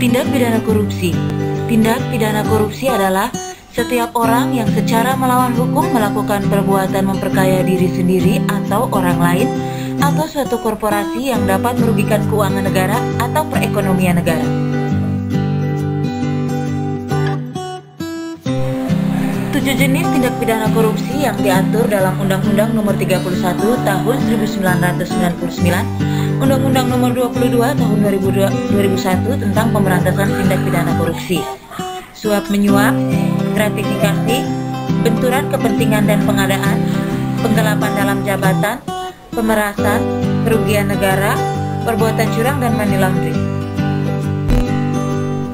Tindak pidana korupsi. Tindak pidana korupsi adalah setiap orang yang secara melawan hukum melakukan perbuatan memperkaya diri sendiri atau orang lain atau suatu korporasi yang dapat merugikan keuangan negara atau perekonomian negara. Tujuh jenis tindak pidana korupsi yang diatur dalam Undang-Undang Nomor 31 Tahun 1999, Undang-Undang Nomor 22 Tahun 2001 tentang pemberantasan tindak pidana korupsi. Suap menyuap, gratifikasi, benturan kepentingan dan pengadaan, penggelapan dalam jabatan, pemerasan, kerugian negara, perbuatan curang dan money laundering.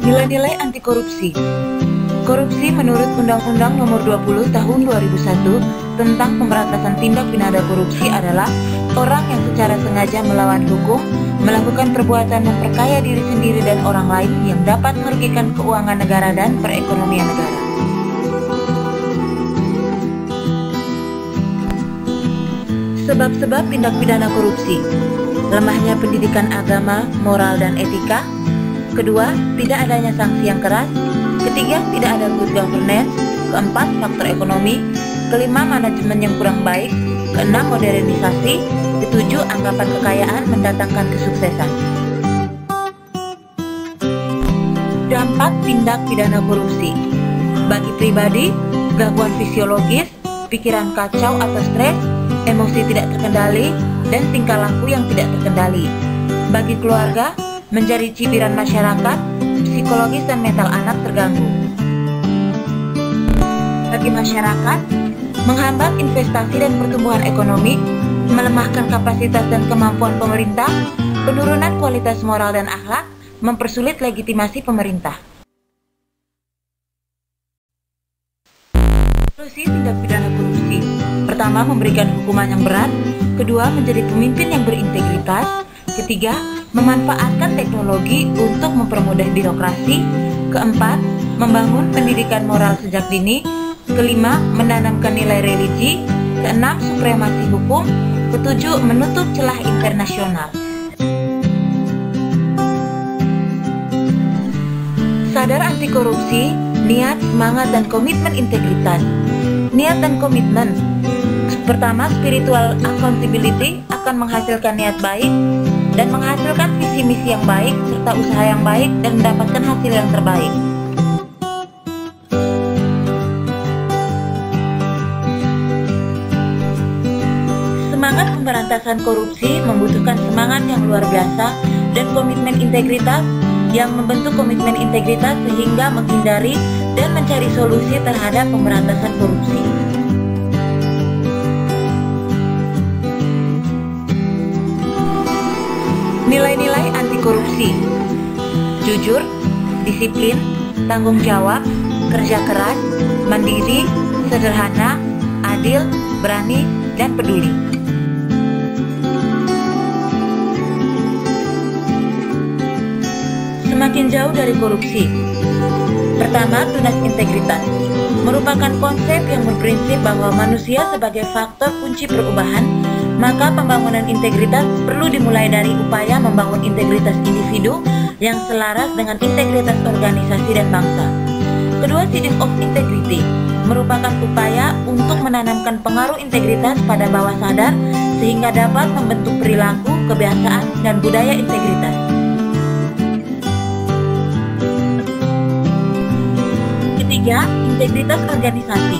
Nilai-nilai anti korupsi. Korupsi menurut Undang-Undang Nomor 20 Tahun 2001 tentang pemberantasan tindak pidana korupsi adalah orang yang secara sengaja melawan hukum, melakukan perbuatan memperkaya diri sendiri dan orang lain yang dapat merugikan keuangan negara dan perekonomian negara. Sebab-sebab tindak pidana korupsi: lemahnya pendidikan agama, moral, dan etika. Kedua, tidak adanya sanksi yang keras. Ketiga, tidak ada good governance. Keempat, faktor ekonomi. Kelima, manajemen yang kurang baik. Keenam, modernisasi. Ketujuh, anggapan kekayaan mendatangkan kesuksesan. Dampak tindak pidana korupsi. Bagi pribadi, gangguan fisiologis, pikiran kacau atau stres, emosi tidak terkendali, dan tingkah laku yang tidak terkendali. Bagi keluarga, menjadi cibiran masyarakat, psikologis dan mental anak terganggu. Bagi masyarakat, menghambat investasi dan pertumbuhan ekonomi, melemahkan kapasitas dan kemampuan pemerintah, penurunan kualitas moral dan akhlak, mempersulit legitimasi pemerintah. Solusi tindak pidana korupsi: pertama, memberikan hukuman yang berat. Kedua, menjadi pemimpin yang berintegritas. Ketiga, memanfaatkan teknologi untuk mempermudah birokrasi. Keempat, membangun pendidikan moral sejak dini. Kelima, menanamkan nilai religi. Keenam, supremasi hukum. Ketujuh, menutup celah internasional. Sadar anti korupsi, niat, semangat, dan komitmen integritas. Niat dan komitmen. Pertama, spiritual accountability akan menghasilkan niat baik dan menghasilkan visi misi yang baik serta usaha yang baik dan mendapatkan hasil yang terbaik. Semangat pemberantasan korupsi membutuhkan semangat yang luar biasa dan komitmen integritas yang membentuk komitmen integritas sehingga menghindari dan mencari solusi terhadap pemberantasan korupsi. Nilai-nilai anti korupsi: jujur, disiplin, tanggung jawab, kerja keras, mandiri, sederhana, adil, berani, dan peduli. Semakin jauh dari korupsi. Pertama, tunas integritas merupakan konsep yang berprinsip bahwa manusia sebagai faktor kunci perubahan. Maka pembangunan integritas perlu dimulai dari upaya membangun integritas individu yang selaras dengan integritas organisasi dan bangsa. Kedua, seeding of integrity merupakan upaya untuk menanamkan pengaruh integritas pada bawah sadar sehingga dapat membentuk perilaku, kebiasaan, dan budaya integritas. Ketiga, integritas organisasi.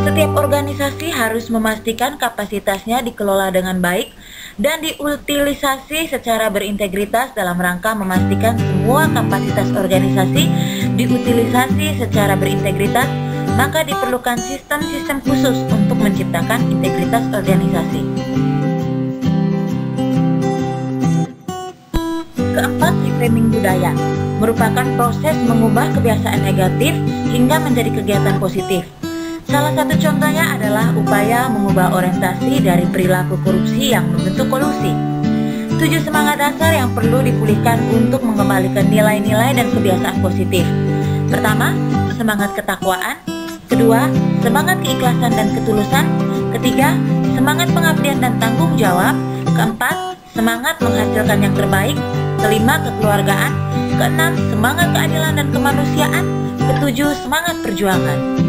Setiap organisasi harus memastikan kapasitasnya dikelola dengan baik dan diutilisasi secara berintegritas dalam rangka memastikan semua kapasitas organisasi diutilisasi secara berintegritas, maka diperlukan sistem-sistem khusus untuk menciptakan integritas organisasi. Keempat, reframing budaya merupakan proses mengubah kebiasaan negatif hingga menjadi kegiatan positif. Salah satu contohnya adalah upaya mengubah orientasi dari perilaku korupsi yang membentuk kolusi. 7 semangat dasar yang perlu dipulihkan untuk mengembalikan nilai-nilai dan kebiasaan positif. Pertama, semangat ketakwaan. Kedua, semangat keikhlasan dan ketulusan. Ketiga, semangat pengabdian dan tanggung jawab. Keempat, semangat menghasilkan yang terbaik. Kelima, kekeluargaan. Keenam, semangat keadilan dan kemanusiaan. Ketujuh, semangat perjuangan.